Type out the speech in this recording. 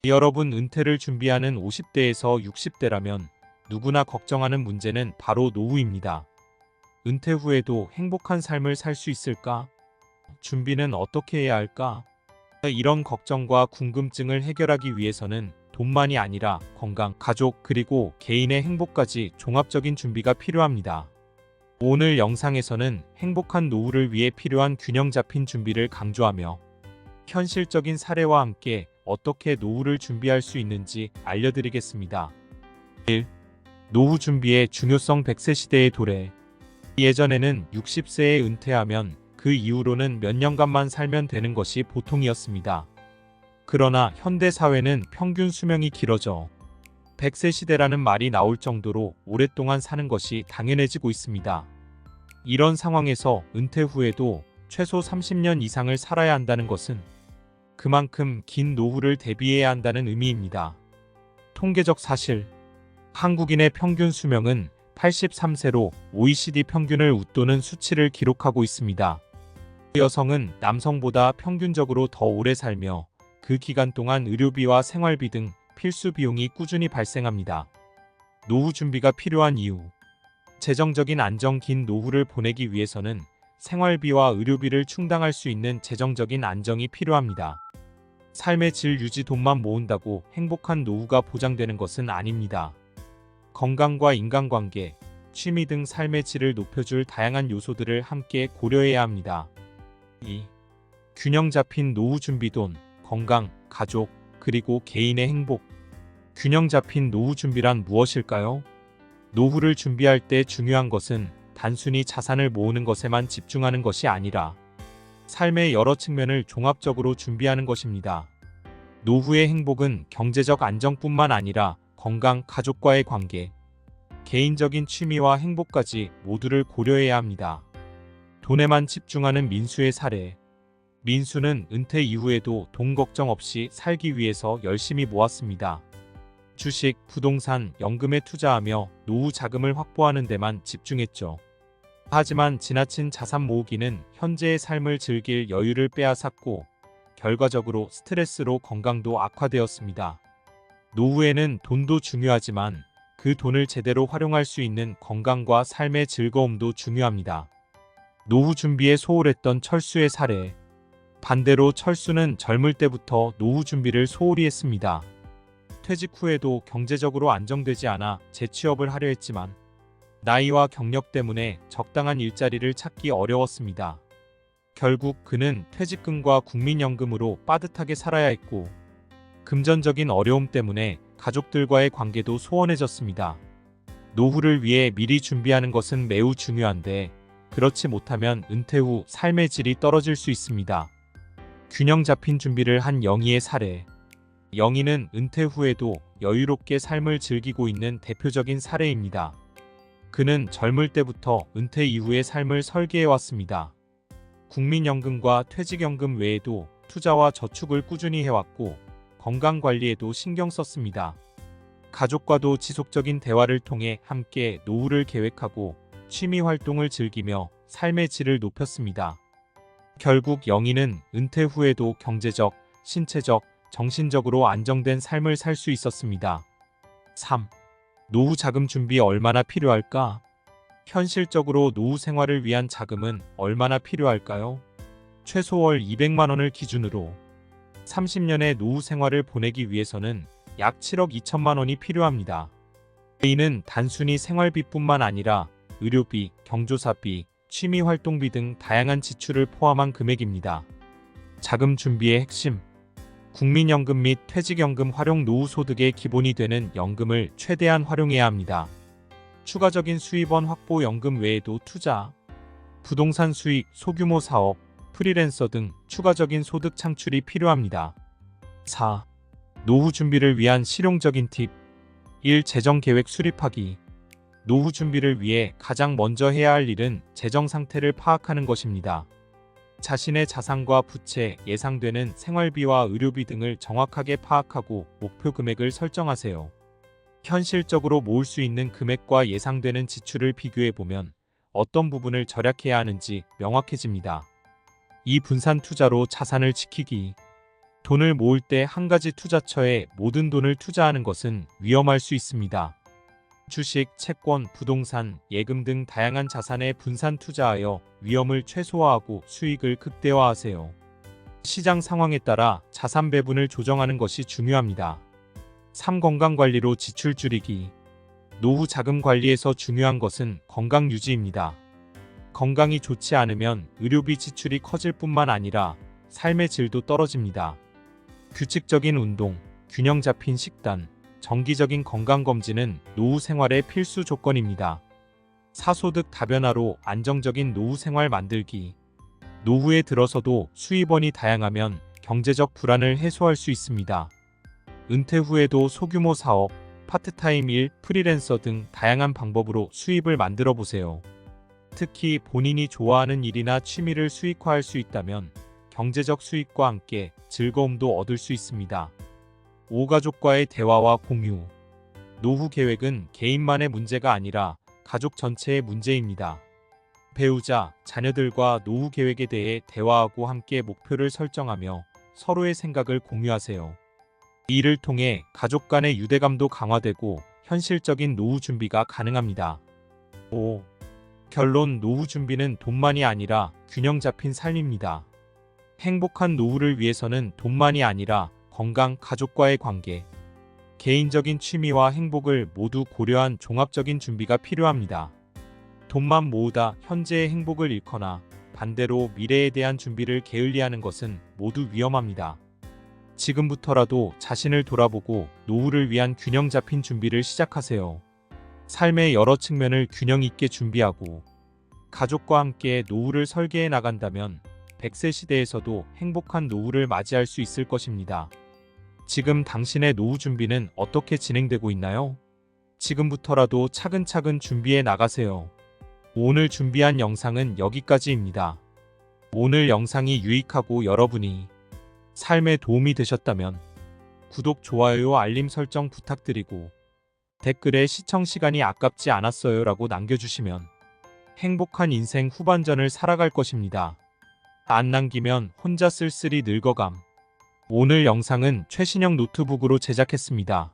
여러분 은퇴를 준비하는 50대에서 60대라면 누구나 걱정하는 문제는 바로 노후입니다. 은퇴 후에도 행복한 삶을 살 수 있을까? 준비는 어떻게 해야 할까? 이런 걱정과 궁금증을 해결하기 위해서는 돈만이 아니라 건강, 가족, 그리고 개인의 행복까지 종합적인 준비가 필요합니다. 오늘 영상에서는 행복한 노후를 위해 필요한 균형 잡힌 준비를 강조하며 현실적인 사례와 함께 어떻게 노후를 준비할 수 있는지 알려드리겠습니다. 1. 노후 준비의 중요성. 100세 시대의 도래. 예전에는 60세에 은퇴하면 그 이후로는 몇 년간만 살면 되는 것이 보통이었습니다. 그러나 현대 사회는 평균 수명이 길어져 100세 시대라는 말이 나올 정도로 오랫동안 사는 것이 당연해지고 있습니다. 이런 상황에서 은퇴 후에도 최소 30년 이상을 살아야 한다는 것은 그만큼 긴 노후를 대비해야 한다는 의미입니다. 통계적 사실. 한국인의 평균 수명은 83세로 OECD 평균을 웃도는 수치를 기록하고 있습니다. 여성은 남성보다 평균적으로 더 오래 살며 그 기간 동안 의료비와 생활비 등 필수 비용이 꾸준히 발생합니다. 노후 준비가 필요한 이유. 재정적인 안정. 긴 노후를 보내기 위해서는 생활비와 의료비를 충당할 수 있는 재정적인 안정이 필요합니다. 삶의 질 유지. 돈만 모은다고 행복한 노후가 보장되는 것은 아닙니다. 건강과 인간관계, 취미 등 삶의 질을 높여줄 다양한 요소들을 함께 고려해야 합니다. 2. 균형 잡힌 노후 준비. 돈, 건강, 가족, 그리고 개인의 행복. 균형 잡힌 노후 준비란 무엇일까요? 노후를 준비할 때 중요한 것은 단순히 자산을 모으는 것에만 집중하는 것이 아니라 삶의 여러 측면을 종합적으로 준비하는 것입니다. 노후의 행복은 경제적 안정뿐만 아니라 건강, 가족과의 관계, 개인적인 취미와 행복까지 모두를 고려해야 합니다. 돈에만 집중하는 민수의 사례. 민수는 은퇴 이후에도 돈 걱정 없이 살기 위해서 열심히 모았습니다. 주식, 부동산, 연금에 투자하며 노후 자금을 확보하는 데만 집중했죠. 하지만 지나친 자산 모으기는 현재의 삶을 즐길 여유를 빼앗았고 결과적으로 스트레스로 건강도 악화되었습니다. 노후에는 돈도 중요하지만 그 돈을 제대로 활용할 수 있는 건강과 삶의 즐거움도 중요합니다. 노후 준비에 소홀했던 철수의 사례. 반대로 철수는 젊을 때부터 노후 준비를 소홀히 했습니다. 퇴직 후에도 경제적으로 안정되지 않아 재취업을 하려 했지만 나이와 경력 때문에 적당한 일자리를 찾기 어려웠습니다. 결국 그는 퇴직금과 국민연금으로 빠듯하게 살아야 했고 금전적인 어려움 때문에 가족들과의 관계도 소원해졌습니다. 노후를 위해 미리 준비하는 것은 매우 중요한데 그렇지 못하면 은퇴 후 삶의 질이 떨어질 수 있습니다. 균형 잡힌 준비를 한 영희의 사례. 영희는 은퇴 후에도 여유롭게 삶을 즐기고 있는 대표적인 사례입니다. 그는 젊을 때부터 은퇴 이후의 삶을 설계해왔습니다. 국민연금과 퇴직연금 외에도 투자와 저축을 꾸준히 해왔고 건강관리에도 신경 썼습니다. 가족과도 지속적인 대화를 통해 함께 노후를 계획하고 취미 활동을 즐기며 삶의 질을 높였습니다. 결국 영희는 은퇴 후에도 경제적, 신체적, 정신적으로 안정된 삶을 살 수 있었습니다. 3. 노후 자금 준비 얼마나 필요할까? 현실적으로 노후 생활을 위한 자금은 얼마나 필요할까요? 최소 월 200만 원을 기준으로 30년의 노후 생활을 보내기 위해서는 약 7억 2천만 원이 필요합니다. 이는 단순히 생활비뿐만 아니라 의료비, 경조사비, 취미활동비 등 다양한 지출을 포함한 금액입니다. 자금 준비의 핵심. 국민연금 및 퇴직연금 활용. 노후 소득의 기본이 되는 연금을 최대한 활용해야 합니다. 추가적인 수입원 확보. 연금 외에도 투자, 부동산 수익, 소규모 사업, 프리랜서 등 추가적인 소득 창출이 필요합니다. 4. 노후 준비를 위한 실용적인 팁. 1. 재정 계획 수립하기. 노후 준비를 위해 가장 먼저 해야 할 일은 재정 상태를 파악하는 것입니다. 자신의 자산과 부채, 예상되는 생활비와 의료비 등을 정확하게 파악하고 목표 금액을 설정하세요. 현실적으로 모을 수 있는 금액과 예상되는 지출을 비교해보면 어떤 부분을 절약해야 하는지 명확해집니다. 이 분산 투자로 자산을 지키기. 돈을 모을 때 한 가지 투자처에 모든 돈을 투자하는 것은 위험할 수 있습니다. 주식, 채권, 부동산, 예금 등 다양한 자산에 분산 투자하여 위험을 최소화하고 수익을 극대화하세요. 시장 상황에 따라 자산 배분을 조정하는 것이 중요합니다. 3. 건강관리로 지출 줄이기. 노후 자금 관리에서 중요한 것은 건강 유지입니다. 건강이 좋지 않으면 의료비 지출이 커질 뿐만 아니라 삶의 질도 떨어집니다. 규칙적인 운동, 균형 잡힌 식단, 정기적인 건강검진은 노후 생활의 필수 조건입니다. 사소득 다변화로 안정적인 노후 생활 만들기. 노후에 들어서도 수입원이 다양하면 경제적 불안을 해소할 수 있습니다. 은퇴 후에도 소규모 사업, 파트타임 일, 프리랜서 등 다양한 방법으로 수입을 만들어 보세요. 특히 본인이 좋아하는 일이나 취미를 수익화할 수 있다면 경제적 수익과 함께 즐거움도 얻을 수 있습니다. 5. 가족과의 대화와 공유. 노후 계획은 개인만의 문제가 아니라 가족 전체의 문제입니다. 배우자, 자녀들과 노후 계획에 대해 대화하고 함께 목표를 설정하며 서로의 생각을 공유하세요. 이를 통해 가족 간의 유대감도 강화되고 현실적인 노후 준비가 가능합니다. 5. 결론. 노후 준비는 돈만이 아니라 균형 잡힌 삶입니다. 행복한 노후를 위해서는 돈만이 아니라 건강, 가족과의 관계, 개인적인 취미와 행복을 모두 고려한 종합적인 준비가 필요합니다. 돈만 모으다 현재의 행복을 잃거나 반대로 미래에 대한 준비를 게을리하는 것은 모두 위험합니다. 지금부터라도 자신을 돌아보고 노후를 위한 균형 잡힌 준비를 시작하세요. 삶의 여러 측면을 균형 있게 준비하고 가족과 함께 노후를 설계해 나간다면 100세 시대에서도 행복한 노후를 맞이할 수 있을 것입니다. 지금 당신의 노후 준비는 어떻게 진행되고 있나요? 지금부터라도 차근차근 준비해 나가세요. 오늘 준비한 영상은 여기까지입니다. 오늘 영상이 유익하고 여러분이 삶에 도움이 되셨다면 구독, 좋아요, 알림 설정 부탁드리고 댓글에 시청 시간이 아깝지 않았어요 라고 남겨주시면 행복한 인생 후반전을 살아갈 것입니다. 안 남기면 혼자 쓸쓸히 늙어감. 오늘 영상은 최신형 노트북으로 제작했습니다.